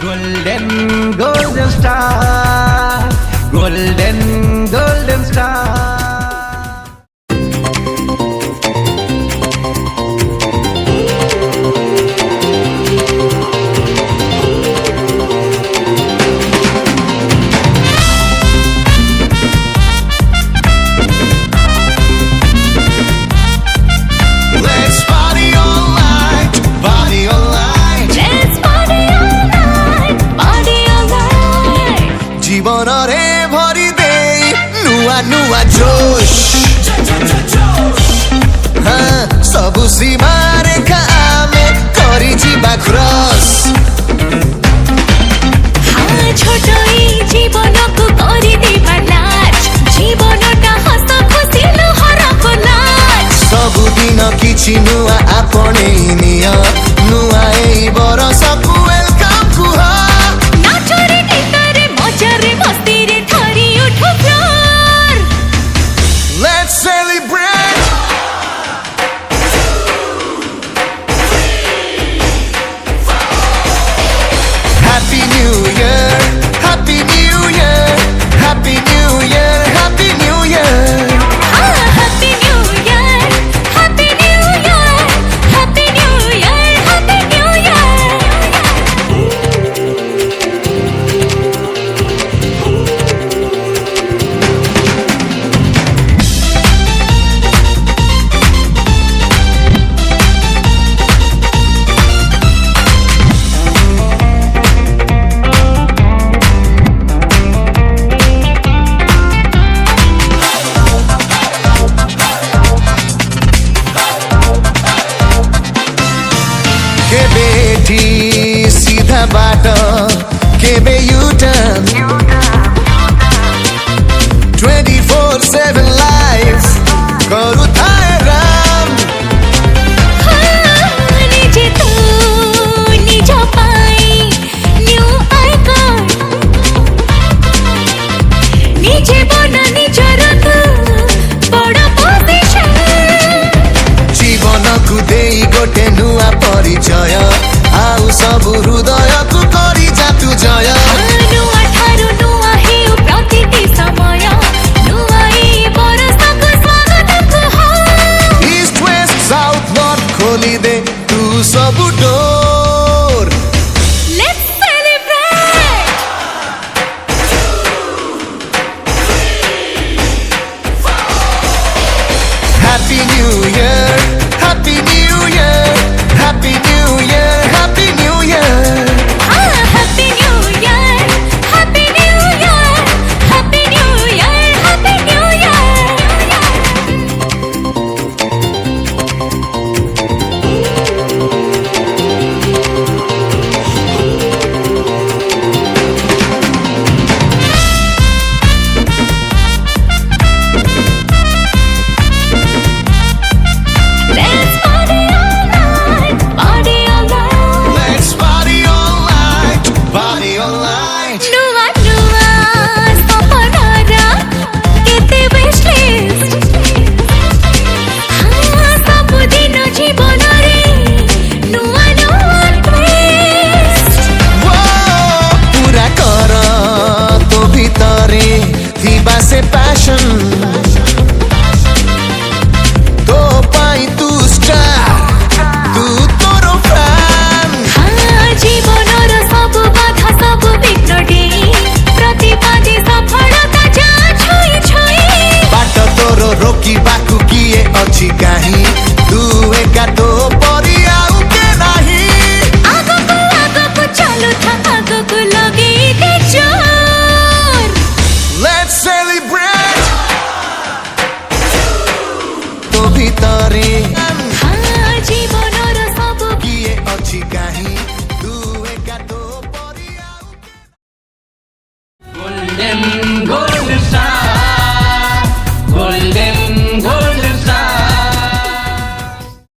golden star, golden star. जीवन रे भरी दे नुआ नुआ जोश हाँ सबु सीमा रेखा आमे करी जीवा क्रॉस हाँ छोटई जीवन को करी देबा लाज जीवनटा हस खुशी लहर को लाज सबु दिन किछि नुआ आपणे निया नुआ एई बरसकु वेलकम कुह नाचरे गीतरे मजरे मस्तीरे धरी उठो floor Let's celebrate Happy New Year Happy New Year Happy New Year Happy New Year हाँ Happy New Year Happy New Year Happy New Year Happy New Year के बेठी सीधा बाटो के बे U-turn 24/7 life करू थाए राम निजे तू निज पाई न्यू आइकन निजे बना निजर तू बड़ पोजिशन जीवन को देई गोटे नुआ परिचय आउ सब हृदय को करी जातु जय नुआ ठारू नुआ हेउ प्रतिति समय नुआ ए बरसक स्वागत कुह ईस्ट वेस्ट साउथ नॉर्थ खोली दे तू सब door let's celebrate Happy New Year Happy New Year Happy New Year Happy New Year हाँ Happy New Year Happy New Year Happy New Year Happy New Year Let's party all night, party all night. Let's party all night Party all night Nua nua sapanara kete wish list. हाँ सब दिन जीवन रे nua nua twist. Whoa, पूरा कर तो भीतरे थिबा से पैशन तो पाई तू स्टार तू तोरो फैन हाँ जीवनर सब बाधा सब विघ्न डेई प्रतिपादे सफलता जा छुई छुई बाट तोरो रोकी बाकु किए अछि काहे तू एका तो परी आउ के नाही आगको चालू था आगको लगे दे जोर Let's celebrate तो भीतरे हाँ जीवनर सब किए अछि काहे तू एका तो परी आउ Golden